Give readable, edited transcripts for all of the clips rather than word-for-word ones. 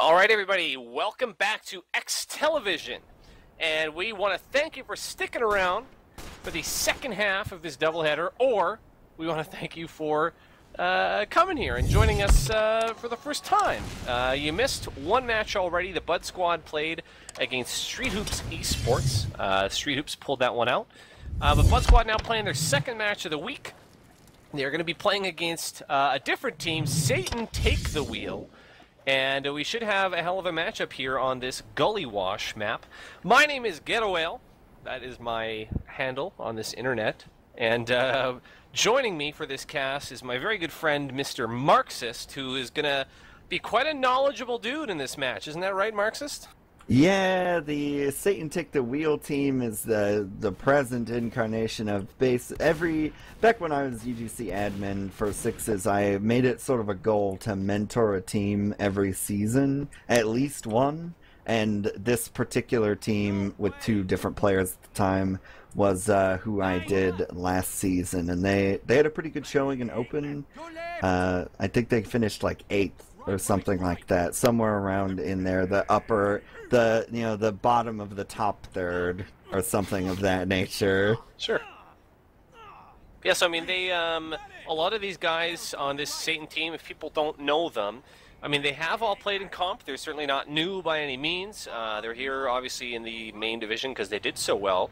All right, everybody, welcome back to eXtelevision. And we want to thank you for sticking around for the second half of this doubleheader, or we want to thank you for coming here and joining us for the first time. You missed one match already. The Budsquad played against Street Hoops Esports. Street Hoops pulled that one out. But Budsquad now playing their second match of the week. They're going to be playing against a different team, Satan Take the Wheel. And we should have a hell of a matchup here on this Gully Wash map. My name is Getawhale. That is my handle on this internet. And joining me for this cast is my very good friend, Mr. Marxist, who is going to be quite a knowledgeable dude in this match. Isn't that right, Marxist? Yeah, the Satan Take the Wheel team is the present incarnation of back when I was UGC admin for Sixes, I made it sort of a goal to mentor a team every season, at least one, and this particular team with two different players at the time was who I did last season, and they had a pretty good showing in Open. I think they finished like 8th or something like that, somewhere around in there, the bottom of the top third or something of that nature. Sure. Yes, I mean, they a lot of these guys on this Satan team, if people don't know them, I mean, they have all played in comp. They're certainly not new by any means. They're here, obviously, in the main division because they did so well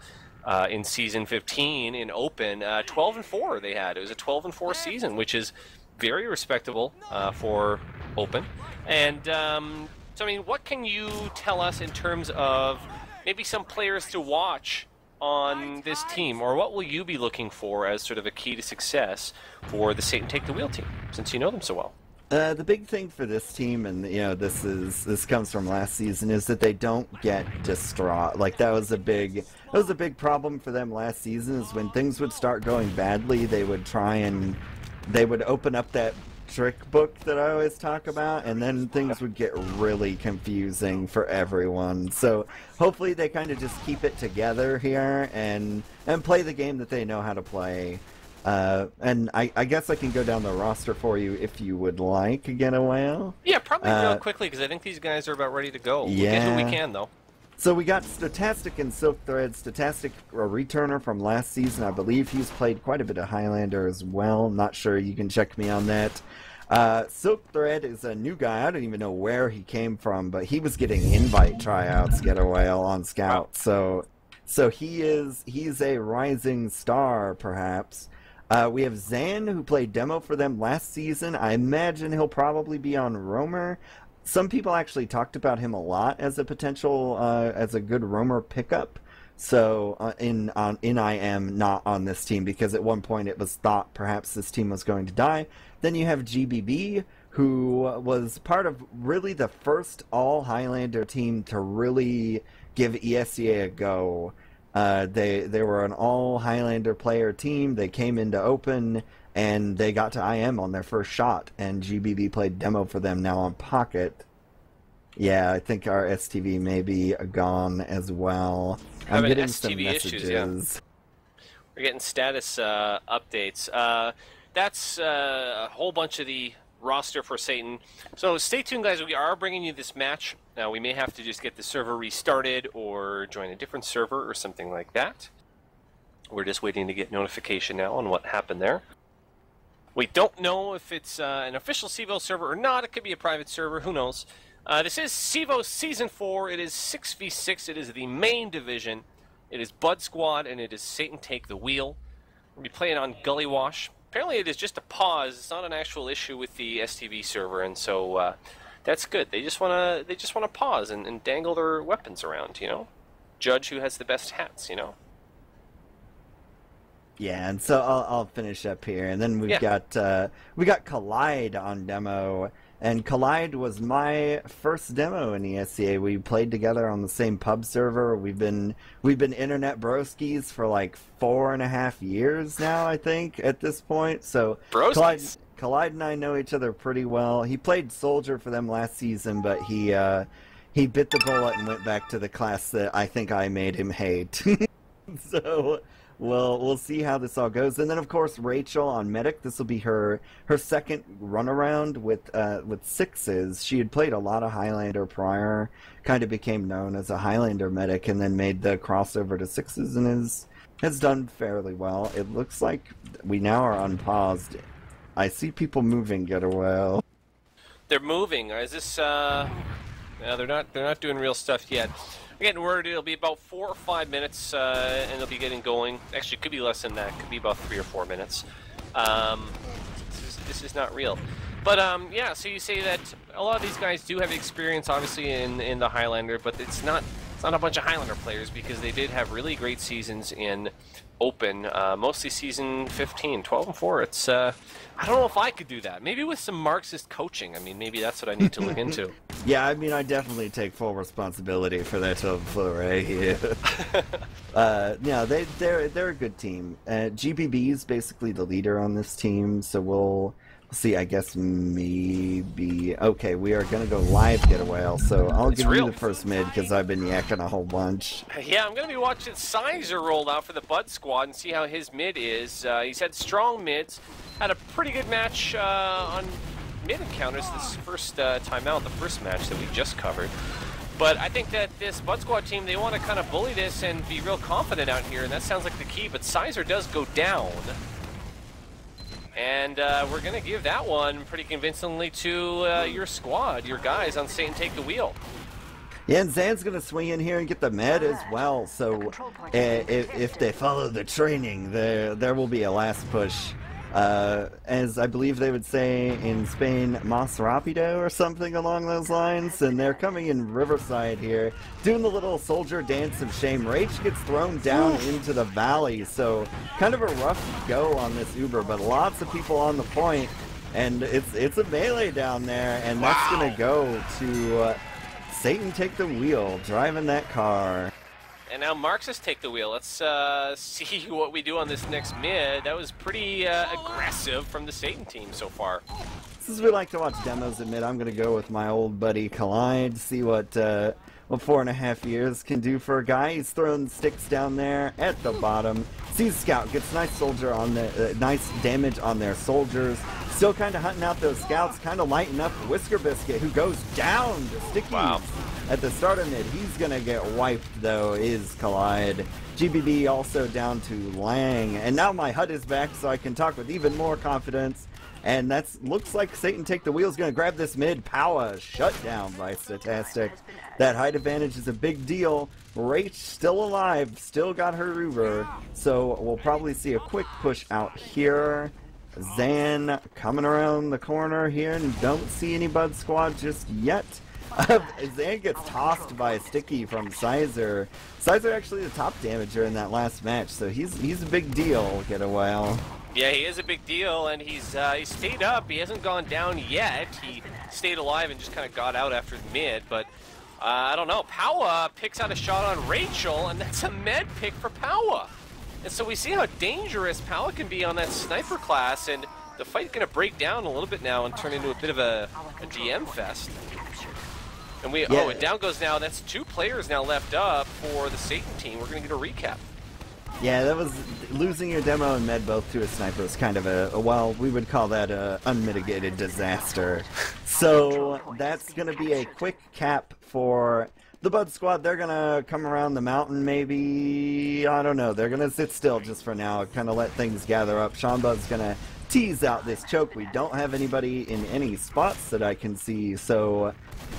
in Season 15 in Open. 12-4 they had. It was a 12-4 season, which is very respectable for Open. And so, I mean, what can you tell us in terms of maybe some players to watch on this team, or what will you be looking for as sort of a key to success for the Satan Take the Wheel team, since you know them so well? The big thing for this team, and this comes from last season, is that they don't get distraught. Like that was a big problem for them last season. Is when things would start going badly, they would open up that trick book that I always talk about, and then things would get really confusing for everyone. So hopefully they kind of just keep it together here and play the game that they know how to play. And I guess I can go down the roster for you if you would like, Getawhale. Yeah, probably real quickly, because I think these guys are about ready to go. We'll get who we can, though. So we got Stotastic and Silk Thread. Stotastic, a returner from last season. I believe he's played quite a bit of Highlander as well. Not sure. You can check me on that. Silk Thread is a new guy. I don't even know where he came from, but he was getting invite tryouts, Getawhale, on Scout. Wow. So he's a rising star, perhaps. We have Zan, who played demo for them last season. I imagine he'll probably be on Roamer. Some people actually talked about him a lot as a potential, as a good roamer pickup. So in IM, not on this team, because at one point it was thought perhaps this team was going to die. Then you have GBB, who was part of really the first all Highlander team to really give ESEA a go. They were an all Highlander player team. They came into Open, and they got to IM on their first shot, and GBB played demo for them now on Pocket. Yeah, I think our STV may be gone as well. I'm getting some messages. Issues, yeah. We're getting status updates. That's a whole bunch of the roster for Satan. So stay tuned, guys. We are bringing you this match. Now, we may have to just get the server restarted or join a different server or something like that. We're just waiting to get notification now on what happened there. We don't know if it's an official CEVO server or not. It could be a private server. Who knows? This is CEVO Season 4. It is 6v6. It is the main division. It is Budsquad, and it is Satan Take the Wheel. We'll be playing on Gully Wash. Apparently, it is just a pause. It's not an actual issue with the STV server, and so that's good. They just want to pause and dangle their weapons around, you know? Judge who has the best hats, you know? Yeah, and so I'll finish up here, and then we got Collide on demo, and Collide was my first demo in ESEA. We played together on the same pub server. We've been internet broskies for like 4.5 years now, I think, at this point. So Collide and I know each other pretty well. He played Soldier for them last season, but he bit the bullet and went back to the class that I think I made him hate. So we'll see how this all goes. And then, of course, Rachel on Medic. This will be her second runaround with sixes. She had played a lot of Highlander prior, kind of became known as a Highlander medic, and then made the crossover to sixes and has done fairly well. It looks like we now are unpaused. I see people moving, Getawhale. They're moving. Is this? No, they're not doing real stuff yet. We're getting word it'll be about 4 or 5 minutes, and they'll be getting going. Actually, it could be less than that. It could be about 3 or 4 minutes. This is not real. But yeah. So you say that a lot of these guys do have experience, obviously, in the Highlander, but it's not a bunch of Highlander players because they did have really great seasons in Open, mostly season 15, 12-4. It's I don't know if I could do that. Maybe with some Marxist coaching. I mean, maybe that's what I need to look into. Yeah, I mean, I definitely take full responsibility for that 12-4. Yeah, they're a good team. GBB is basically the leader on this team, so we'll see. I guess maybe okay. We are gonna go live Getawhale, so I'll give you the first mid because I've been yakking a whole bunch. Yeah, I'm gonna be watching Sizer roll out for the Budsquad and see how his mid is. He's had strong mids. Had a pretty good match on mid encounters this first time out, the first match that we just covered. But I think that this Budsquad team, they want to kind of bully this and be real confident out here, and that sounds like the key. But Sizer does go down. And we're going to give that one pretty convincingly to your squad, your guys on Satan Take the Wheel. Yeah, and Zan's going to swing in here and get the med as well. So if they follow the training, there will be a last push. As I believe they would say in Spain, Mas Rapido or something along those lines. And they're coming in Riverside here, doing the little soldier dance of shame. Rach gets thrown down into the valley, so kind of a rough go on this Uber, but lots of people on the point, and it's a melee down there, and that's gonna go to Satan Take the Wheel, driving that car. And now Marxist take the wheel. Let's see what we do on this next mid. That was pretty aggressive from the Satan team so far. Since we like to watch demos at mid, I'm going to go with my old buddy Collide, see what 4.5 years can do for a guy. He's throwing sticks down there at the bottom. Sees Scout, gets nice soldier on the nice damage on their soldiers. Still kind of hunting out those scouts, kind of lighting up Whisker Biscuit, who goes down to Stickies. Wow. At the start of mid. He's going to get wiped, though, is Collide. GBB also down to Lang. And now my HUD is back, so I can talk with even more confidence. And that looks like Satan Take the Wheel is going to grab this mid. Power shut down by Statastic. That height advantage is a big deal. Rach still alive, still got her Uber. So we'll probably see a quick push out here. Zan coming around the corner here, and don't see any Budsquad just yet. Zan gets tossed by a sticky from Sizer. Sizer actually the top damager in that last match, so he's a big deal, Getawhale. Yeah, he is a big deal, and he stayed up. He hasn't gone down yet. He stayed alive and just kind of got out after the mid, but I don't know. Powa picks out a shot on Rachel, and that's a med pick for Powa. And so we see how dangerous Powa can be on that sniper class, and the fight's going to break down a little bit now and turn into a bit of a GM fest. And and down goes now. That's 2 players now left up for the Satan team. We're going to get a recap. Yeah, that was losing your demo and med both to a sniper is kind of well, we would call that a unmitigated disaster. So that's going to be a quick cap for the Budsquad. They're going to come around the mountain maybe, I don't know. They're going to sit still just for now, kind of let things gather up. Sean Bud's going to tease out this choke. We don't have anybody in any spots that I can see, so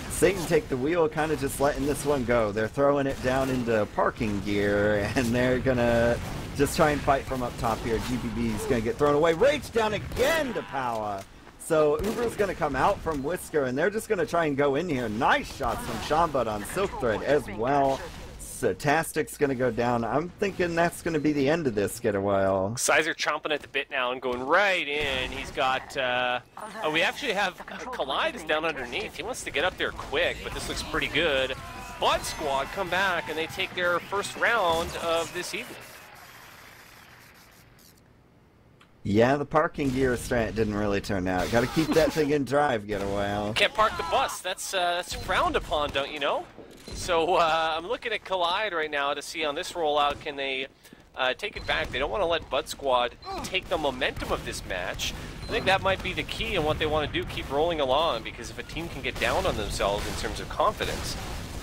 Satan Take the Wheel kind of just letting this one go. They're throwing it down into parking gear, and they're gonna just try and fight from up top here. GBB's gonna get thrown away. Rage down again to Powa. So Uber's gonna come out from Whisker, and they're just gonna try and go in here. Nice shots from Shambud on Silk Thread as well. Tastic's gonna go down. I'm thinking that's gonna be the end of this Getawhale. Sizer chomping at the bit now and going right in. He's got, we actually have, Collide is down underneath. He wants to get up there quick, but this looks pretty good. Budsquad come back and they take their first round of this evening. Yeah, the parking gear strat didn't really turn out. Gotta keep that thing in drive, Getawhale. Can't park the bus. That's frowned upon, don't you know? So I'm looking at Collide right now to see on this rollout, can they take it back. They don't want to let Budsquad take the momentum of this match. I think that might be the key in what they want to do, keep rolling along, because if a team can get down on themselves in terms of confidence,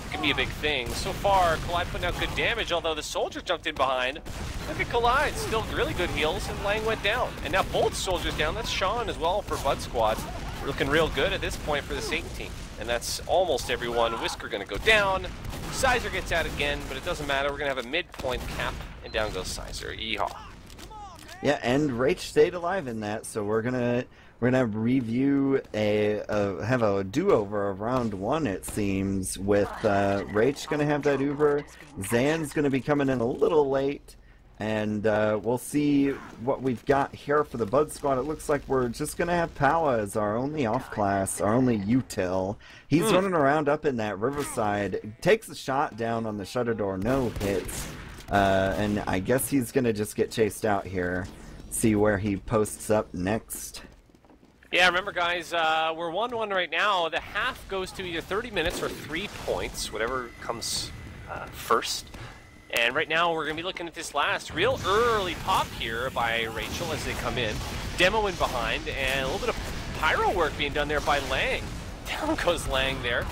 it can be a big thing. So far, Collide putting out good damage, although the soldier jumped in behind. Look at Collide, still really good heals, and Lang went down. And now both soldiers down. That's Sean as well for Budsquad. We're looking real good at this point for the Satan team. And that's almost everyone. Whisker going to go down. Sizer gets out again, but it doesn't matter. We're going to have a midpoint cap, and down goes Sizer. Yeehaw. Yeah, and Rach stayed alive in that, so we're gonna review have a do-over of round 1, it seems, with Rach gonna have that Uber. Zan's gonna be coming in a little late, and we'll see what we've got here for the Budsquad. It looks like we're just gonna have Powa as our only off-class, our only util. He's running around up in that Riverside, takes a shot down on the shutter door, no hits. And I guess he's gonna just get chased out here. See where he posts up next. Yeah, remember guys, we're 1-1 right now. The half goes to either 30 minutes or 3 points, whatever comes first. And right now we're gonna be looking at this last real early pop here by Rachel as they come in. Demo in behind, and a little bit of pyro work being done there by Lang. Down goes Lang there.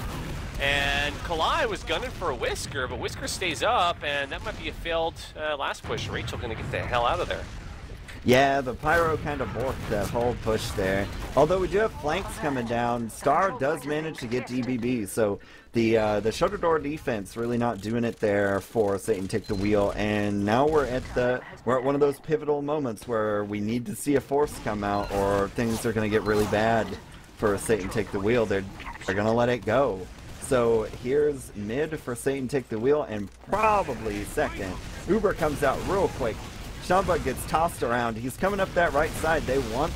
And Kalai was gunning for a Whisker, but Whisker stays up, and that might be a failed last push. Rachel gonna get the hell out of there. Yeah, the pyro kind of borked that whole push there. Although we do have flanks coming down, Star does manage to get DBB, so the shutter door defense really not doing it there for Satan Take the Wheel. And now we're at one of those pivotal moments where we need to see a force come out, or things are gonna get really bad for Satan Take the Wheel. They're gonna let it go. So here's mid for Satan Take the Wheel, and probably second. Uber comes out real quick. Shamba gets tossed around. He's coming up that right side. They want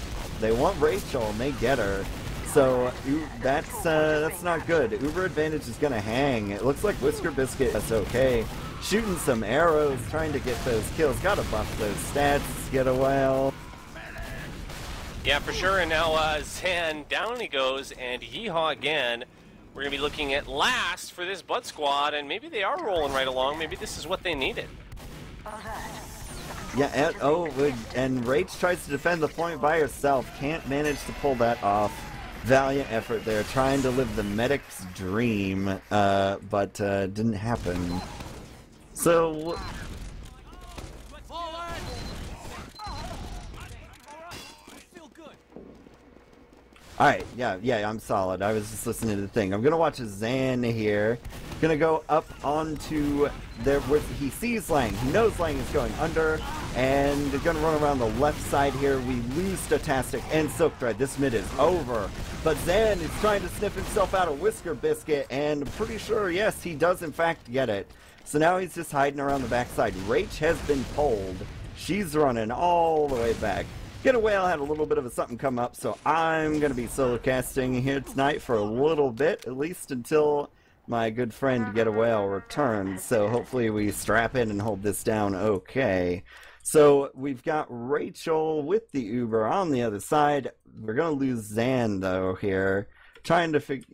Rachel, and they get her. So that's not good. Uber advantage is gonna hang. It looks like Whisker Biscuit is okay. Shooting some arrows, trying to get those kills. Gotta buff those stats. Getawhale. Yeah, for sure. And now Zan down he goes, and yeehaw again. We're going to be looking at last for this Budsquad, and maybe they are rolling right along. Maybe this is what they needed. Yeah, and Rach tries to defend the point by herself. Can't manage to pull that off. Valiant effort there, trying to live the medic's dream, but didn't happen. So... Alright, yeah, I'm solid. I was just listening to the thing. I'm gonna watch Zan here. Gonna go up onto there where he sees Lang. He knows Lang is going under, and they're gonna run around the left side here. We lose Statastic and Silk Thread. This mid is over. But Zan is trying to sniff himself out of Whisker Biscuit, and pretty sure, yes, he does in fact get it. So now he's just hiding around the backside. Rach has been pulled. She's running all the way back. Getawhale had a little bit of a something come up, so I'm going to be solo casting here tonight for a little bit, at least until my good friend Getawhale returns. So hopefully we strap in and hold this down okay. So we've got Rachel with the Uber on the other side. We're going to lose Zan, though, here. Trying to figure...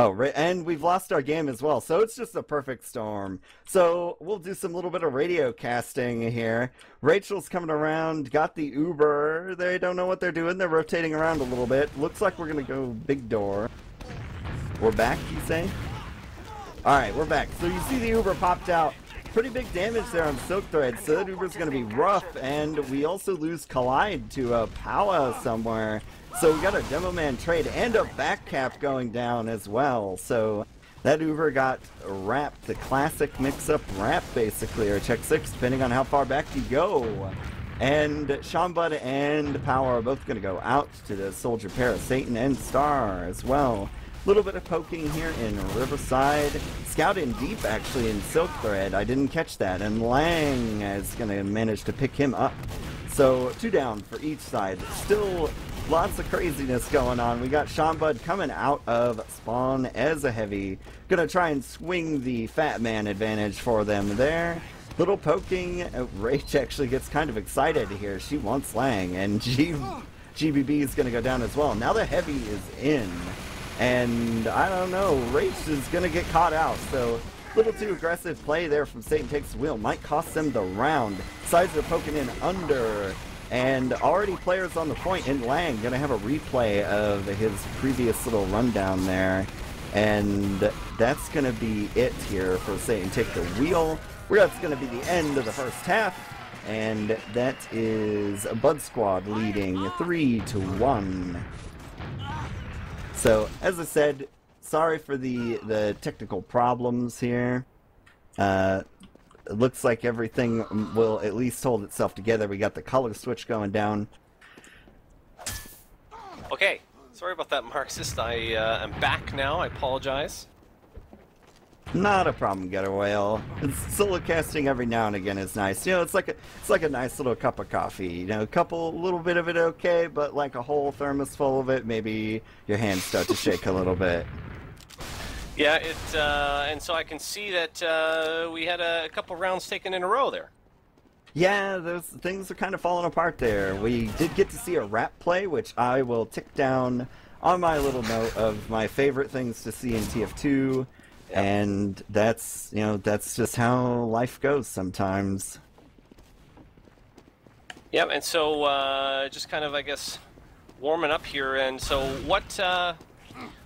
Oh, and we've lost our game as well, so it's just a perfect storm. So we'll do some little bit of radio casting here. Rachel's coming around, got the Uber. They don't know what they're doing. They're rotating around a little bit. Looks like we're going to go big door. We're back, you say? Alright, we're back. So you see the Uber popped out. Pretty big damage there on Silk Thread, so that Uber's going to be rough, and we also lose Collide to a Powa somewhere. So we got a Demo Man trade and a back cap going down as well. So that Uber got wrapped, the classic mix-up wrap basically, or check 6, depending on how far back you go. And Shambud and Power are both going to go out to the Soldier pair of Satan and Star as well. A little bit of poking here in Riverside. Scout in deep actually in Silk Thread. I didn't catch that. And Lang is going to manage to pick him up. So 2 down for each side. Still lots of craziness going on. We got Shambud coming out of spawn as a heavy. Gonna try and swing the Fat Man advantage for them there. Little poking. Rach actually gets kind of excited here. She wants Lang, and GBB is gonna go down as well. Now the heavy is in. And I don't know, Rach is gonna get caught out. So little too aggressive play there from Satan Takes the Wheel. Might cost them the round. Sides are poking in under. And already players on the point, and Lang gonna have a replay of his previous little rundown there. And that's gonna be it here for Satan Take the Wheel. That's gonna be the end of the first half. And that is Budsquad leading 3-1. So, as I said, sorry for the technical problems here. It looks like everything will at least hold itself together. We got the color switch going down. Okay, sorry about that, Marxist. I am back now. I apologize. Not a problem, Getawhale. Solo casting every now and again is nice. You know, it's like a nice little cup of coffee. You know, a little bit of it okay, but like a whole thermos full of it, maybe your hands start to shake a little bit. Yeah, and so I can see that we had a couple rounds taken in a row there. Yeah, those things are kind of falling apart there. We did get to see a rap play, which I will tick down on my little note of my favorite things to see in TF2, yep. And that's just how life goes sometimes. Yep, and so just kind of, I guess, warming up here, and so what...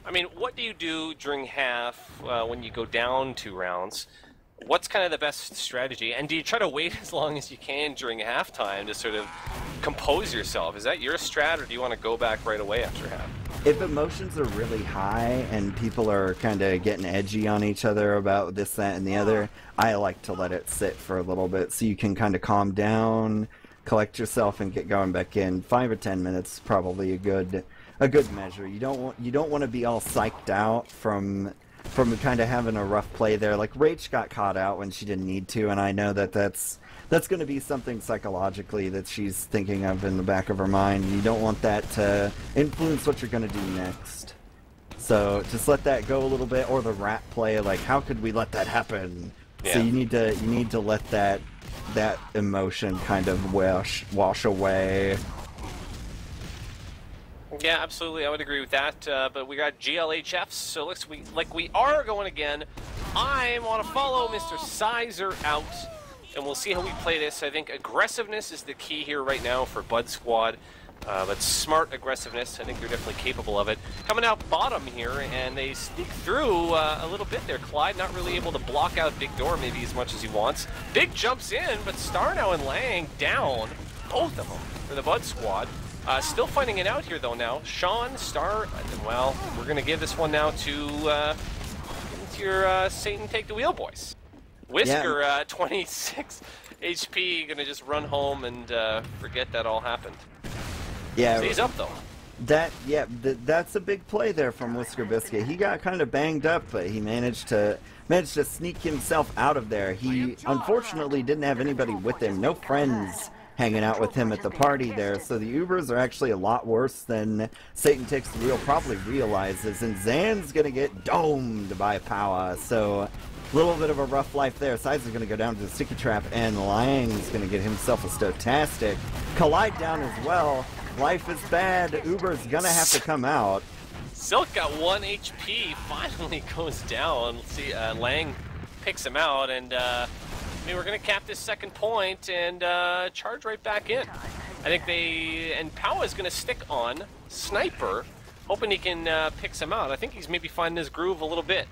I mean, what do you do during half when you go down 2 rounds? What's kind of the best strategy? And do you try to wait as long as you can during halftime to sort of compose yourself? Is that your strat, or do you want to go back right away after half? If emotions are really high and people are kind of getting edgy on each other about this, that, and the other, I like to let it sit for a little bit so you can kind of calm down, collect yourself, and get going back in. 5 or 10 minutes is probably a good measure. You don't want to be all psyched out from kind of having a rough play there. Like Rach got caught out when she didn't need to, and I know that's going to be something psychologically that she's thinking of in the back of her mind. You don't want that to influence what you're going to do next. So just let that go a little bit, or the rap play. Like, how could we let that happen? Yeah. So you need to let that emotion kind of wash away. Yeah, absolutely. I would agree with that. But we got GLHFs, so looks like we are going again. I want to follow Mr. Sizer out, and we'll see how we play this. I think aggressiveness is the key here right now for Budsquad, but smart aggressiveness. I think they're definitely capable of it. Coming out bottom here, and they sneak through a little bit there. Clyde not really able to block out Big Door maybe as much as he wants. Big jumps in, but Star now and Lang down, both of them for the Budsquad. Still fighting it out here, though, now. Sean, Star, well, we're going to give this one now to your Satan Take the Wheel boys. Whisker, yeah. 26 HP, going to just run home and forget that all happened. Yeah. Stays up, though. That's a big play there from Whisker Biscuit. He got kind of banged up, but he managed to sneak himself out of there. He, unfortunately, didn't have anybody with him. No friends hanging out with him at the party there, so the Ubers are actually a lot worse than Satan Takes the Wheel probably realizes, and Zan's gonna get domed by Powa, so a little bit of a rough life there. Size is gonna go down to the Sticky Trap, and Lang's gonna get himself a Stotastic. Collide down as well. Life is bad. Uber's gonna have to come out. Silk got 1 HP, finally goes down. Let's see, Lang picks him out, and we're going to cap this second point and charge right back in. I think and Powa is going to stick on Sniper, hoping he can pick some out. I think he's maybe finding his groove a little bit.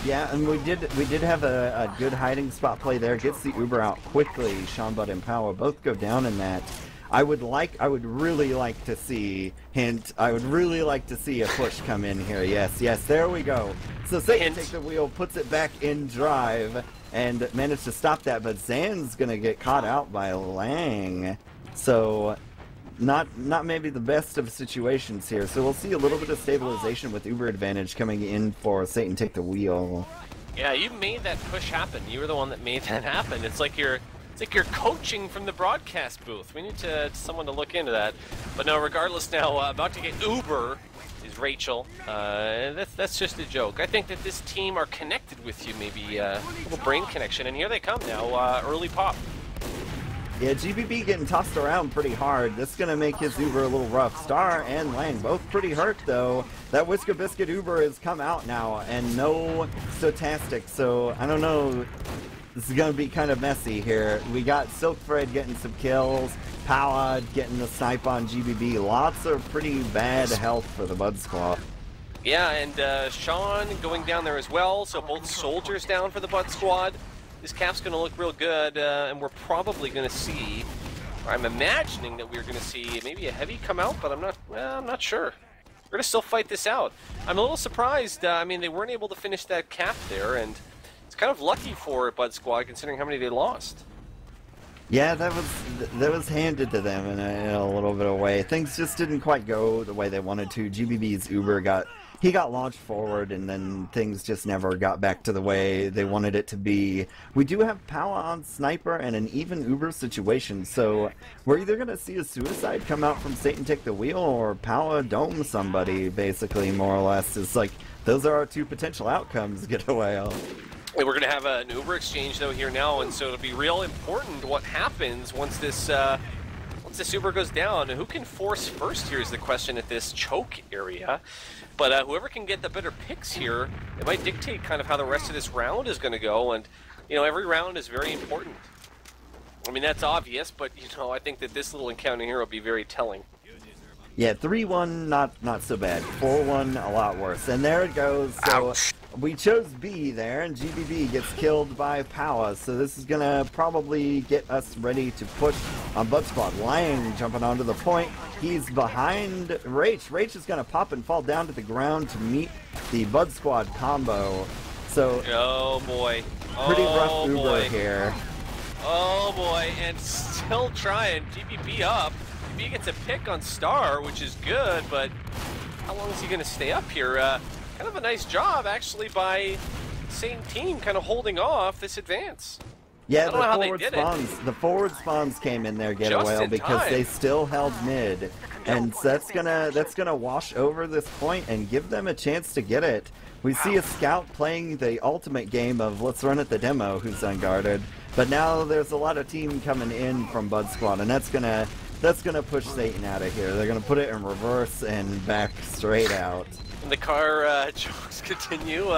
Yeah, and we did have a good hiding spot play there. Gets the Uber out quickly. Sean Bud and Powa both go down in that. I would really like to see a push come in here. Yes, there we go. So Satan Takes the Wheel, puts it back in drive, and managed to stop that, but Zan's gonna get caught out by Lang. So not maybe the best of situations here. So we'll see a little bit of stabilization with Uber advantage coming in for Satan Take the Wheel. Yeah, you made that push happen. You were the one that made that happen. It's like you're coaching from the broadcast booth. We need someone to look into that. But no, regardless now, about to get Uber is Rachel. That's just a joke. I think that this team are connected with you, maybe a little brain connection. And here they come now, early pop. Yeah, GBB getting tossed around pretty hard. This is going to make his Uber a little rough. Star and Lang both pretty hurt, though. That Whisker Biscuit Uber has come out now, and no Stochastic, so I don't know. This is going to be kind of messy here. We got Silk Thread getting some kills, Powa getting the snipe on GBB. Lots of pretty bad health for the Budsquad. Yeah, and Sean going down there as well, so both soldiers down for the Budsquad. This cap's going to look real good, and we're probably going to see, or I'm imagining that we're going to see maybe a heavy come out, but I'm not sure. We're going to still fight this out. I'm a little surprised. I mean, they weren't able to finish that cap there, and it's kind of lucky for Budsquad considering how many they lost. Yeah, that was handed to them in a little bit of a way. Things just didn't quite go the way they wanted to. GBB's Uber got launched forward, and then things just never got back to the way they wanted it to be. We do have Powa on Sniper and an even Uber situation, so we're either going to see a suicide come out from Satan Take the Wheel or Powa dome somebody, basically, more or less. It's like, those are our two potential outcomes, Getawhale. We're going to have an Uber exchange, though, here now, and so it'll be real important what happens once this Uber goes down. Who can force first here is the question at this choke area. But whoever can get the better picks here, it might dictate kind of how the rest of this round is going to go. And, you know, every round is very important. I mean, that's obvious, but, you know, I think that this little encounter here will be very telling. Yeah, 3-1, not so bad. 4-1, a lot worse. And there it goes. So ouch. We chose B there, and GBB gets killed by Powa. So this is going to probably get us ready to push on Budsquad. Lang jumping onto the point. He's behind Rach. Rach is going to pop and fall down to the ground to meet the Budsquad combo. So, oh boy. Pretty rough Uber here. Oh boy, and still trying. GBB up. GBB gets a pick on Star, which is good, but how long is he going to stay up here? Kind of a nice job, actually, by the same team kind of holding off this advance. Yeah, the forward spawns came in there, Getawhale, because they still held mid, and so that's gonna wash over this point and give them a chance to get it. We see a scout playing the ultimate game of let's run at the demo who's unguarded, but now there's a lot of team coming in from Budsquad, and that's gonna push Satan out of here. They're gonna put it in reverse and back straight out. And the car jokes continue.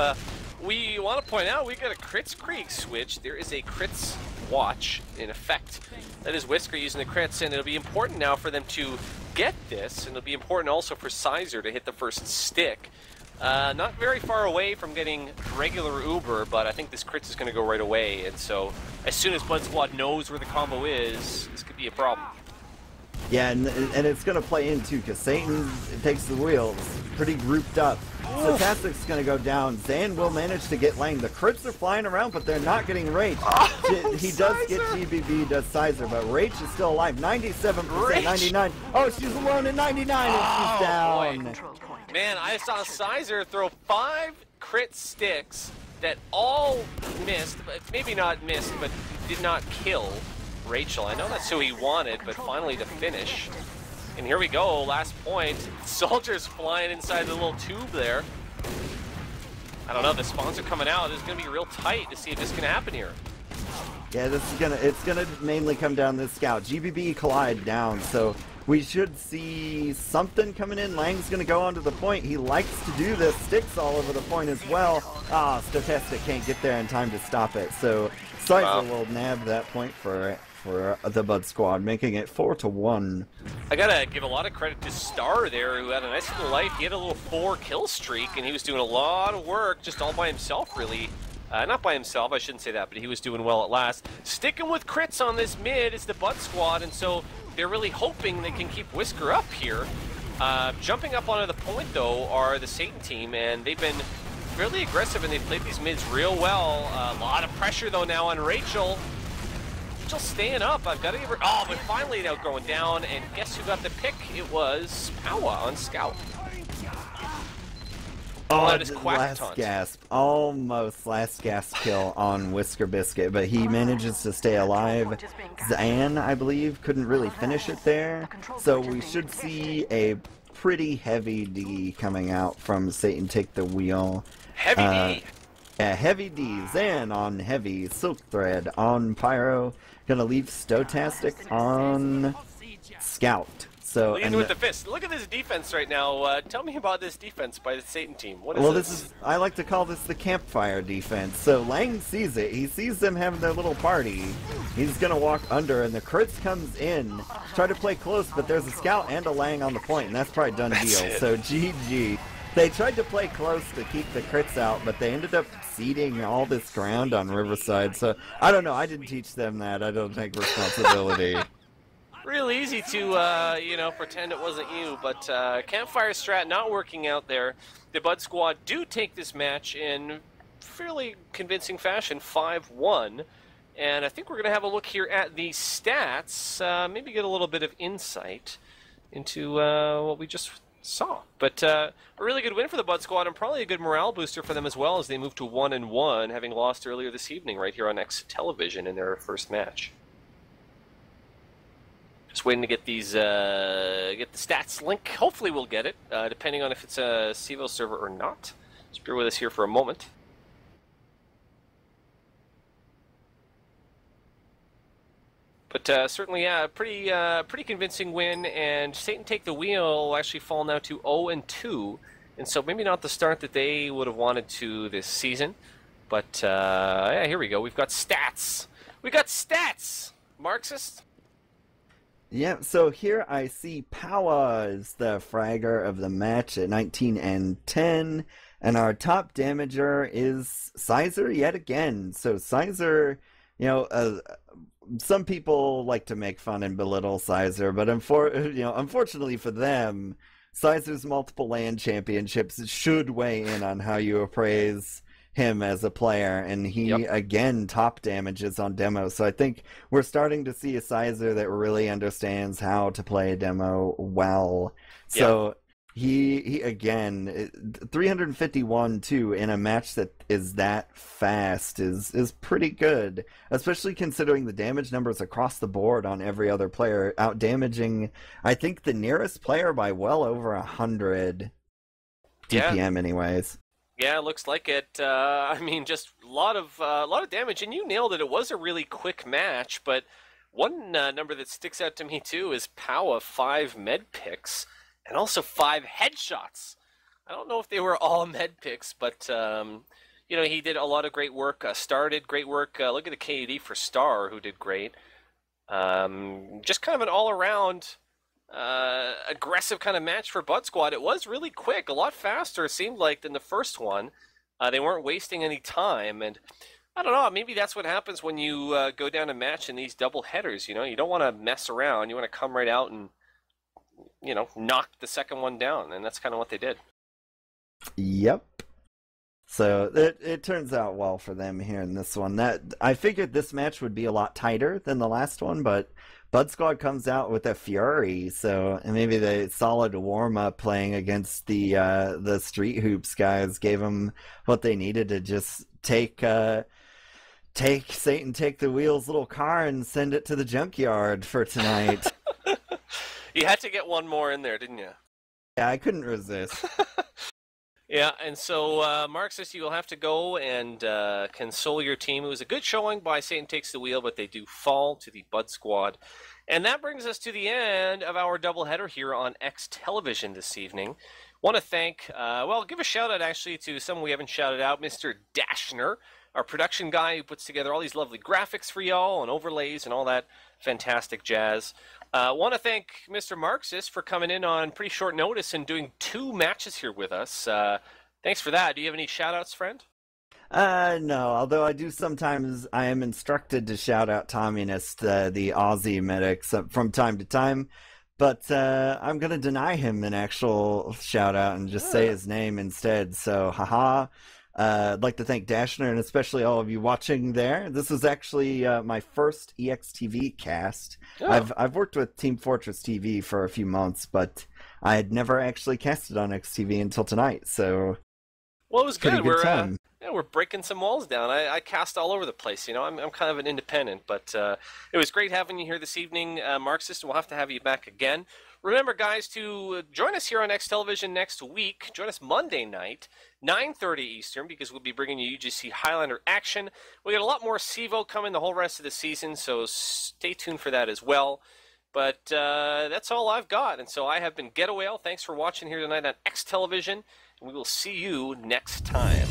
We want to point out we got a Crits Creek switch. There is a Crits watch in effect. That is Whisker using the crits, and it'll be important now for them to get this, and it'll be important also for Sizer to hit the first stick. Not very far away from getting regular Uber, but I think this crits is going to go right away, and so as soon as Budsquad knows where the combo is, this could be a problem. Yeah, and it's going to play in too, because Satan takes the wheel. It's pretty grouped up. Stochastic's going to go down. Zan will manage to get Lang. The crits are flying around, but they're not getting Rach. He does get GBB, does Sizer, but Rach is still alive. 97%, 99. Oh, she's alone at 99, and she's down. Boy. Man, I saw Sizer throw 5 crit sticks that all missed, maybe not missed, but did not kill Rachel. I know that's who he wanted, but finally to finish. And here we go, last point. Soldiers flying inside the little tube there. I don't know, the spawns are coming out. It's gonna be real tight to see if this can happen here. Yeah, it's gonna mainly come down to the scout. GBB collide down, so we should see something coming in. Lang's gonna go onto the point. He likes to do this. Sticks all over the point as well. Stochastic can't get there in time to stop it. So Sizer will nab that point for the Budsquad, making it 4-1. I gotta give a lot of credit to Star there, who had a nice little life. He had a little 4 kill streak, and he was doing a lot of work just all by himself, really. Not by himself, I shouldn't say that, but he was doing well at last. Sticking with crits on this mid is the Budsquad, and so they're really hoping they can keep Whisker up here. Jumping up onto the point, though, are the Satan team, and they've been fairly aggressive, and they've played these mids real well. A lot of pressure, though, now on Rachel. Rachel's staying up. I've got to give her... Oh, but finally they're going down, and guess who got the pick? It was Powa on Scout. Oh, last gasp. Almost last gasp kill on Whisker Biscuit, but he manages to stay alive. Zan, I believe, couldn't really finish it there. So we should see a pretty heavy D coming out from Satan Take the Wheel. Heavy D! Yeah, heavy D. Zan on heavy. Silk Thread on Pyro. Gonna leave Stotastic on Scout. So Leading with the fist. Look at this defense right now. Tell me about this defense by the Satan team. What is well, this? this is, I like to call this the campfire defense. So Lang sees it. He sees them having their little party. He's gonna walk under, and the crits comes in. Try to play close, but there's a Scout and a Lang on the point, and that's probably done deal. So GG. They tried to play close to keep the crits out, but they ended up ceding all this ground on Riverside. So I don't know. I didn't teach them that. I don't take responsibility. Real easy to, you know, pretend it wasn't you, but campfire strat not working out there. The Budsquad do take this match in fairly convincing fashion, 5-1. And I think we're going to have a look here at the stats, maybe get a little bit of insight into what we just saw. But a really good win for the Budsquad, and probably a good morale booster for them as well as they move to 1-1, having lost earlier this evening right here on eXtelevision in their first match. Just waiting to get these, get the stats link. Hopefully we'll get it, depending on if it's a CEVO server or not. Just bear with us here for a moment. But certainly, yeah, pretty convincing win, and Satan Take the Wheel will actually fall now to 0-2, and so maybe not the start that they would have wanted to this season. But yeah, here we go. We've got stats. We got stats. Marxist. Yeah, so here I see Powa is the fragger of the match at 19 and 10, and our top damager is Sizer yet again. So Sizer, you know, some people like to make fun and belittle Sizer, but unfortunately for them, Sizer's multiple land championships should weigh in on how you appraise him as a player, and he again top damages on demo. So I think we're starting to see a Sizer that really understands how to play a demo well. So he again 351 too in a match that is that fast is pretty good, especially considering the damage numbers across the board on every other player, out damaging I think the nearest player by well over 100 DPM anyways. Yeah, it looks like it. I mean, just a lot of damage, and you nailed it. It was a really quick match, but one number that sticks out to me too is Powa 5 med picks and also 5 headshots. I don't know if they were all med picks, but you know, he did a lot of great work. Star did great work. Look at the KD for Star, who did great. Just kind of an all-around aggressive kind of match for Budsquad. It was really quick, a lot faster, it seemed like, than the first one. They weren't wasting any time, and I don't know, maybe that's what happens when you go down a match in these double headers. You know, you don't want to mess around. You want to come right out and, you know, knock the second one down, and that's kind of what they did. Yep. So it turns out well for them here in this one. That I figured this match would be a lot tighter than the last one, but Budsquad comes out with a fury, so maybe the solid warm-up playing against the Street Hoops guys gave them what they needed to just take Satan Take the Wheel's little car and send it to the junkyard for tonight. You had to get one more in there, didn't you? Yeah, I couldn't resist. Yeah, and so, Marxist, you will have to go and console your team. It was a good showing by Satan Takes the Wheel, but they do fall to the Budsquad. And that brings us to the end of our doubleheader here on eXtelevision this evening. Want to thank, well, give a shout-out, actually, to someone we haven't shouted out, Mr. Dashner, our production guy who puts together all these lovely graphics for y'all and overlays and all that fantastic jazz. Want to thank Mr. Marxist for coming in on pretty short notice and doing 2 matches here with us. Thanks for that. Do you have any shout-outs, friend? No, although I do sometimes, I am instructed to shout out Communist, the Aussie medics, from time to time, but I'm going to deny him an actual shout-out and just say his name instead, so haha. I'd like to thank Dashner and especially all of you watching there. This is actually my first eXtv cast. Oh. I've worked with Team Fortress TV for a few months, but I had never actually casted on eXtv until tonight, so... Well, it was good. We're breaking some walls down. I cast all over the place, you know. I'm kind of an independent, but it was great having you here this evening, Marxist. We'll have to have you back again. Remember, guys, to join us here on eXtelevision next week. Join us Monday night, 9:30 Eastern, because we'll be bringing you UGC Highlander action. We got a lot more CEVO coming the whole rest of the season, so stay tuned for that as well. But that's all I've got, and so I have been Getawhale. Thanks for watching here tonight on eXtelevision, and we will see you next time.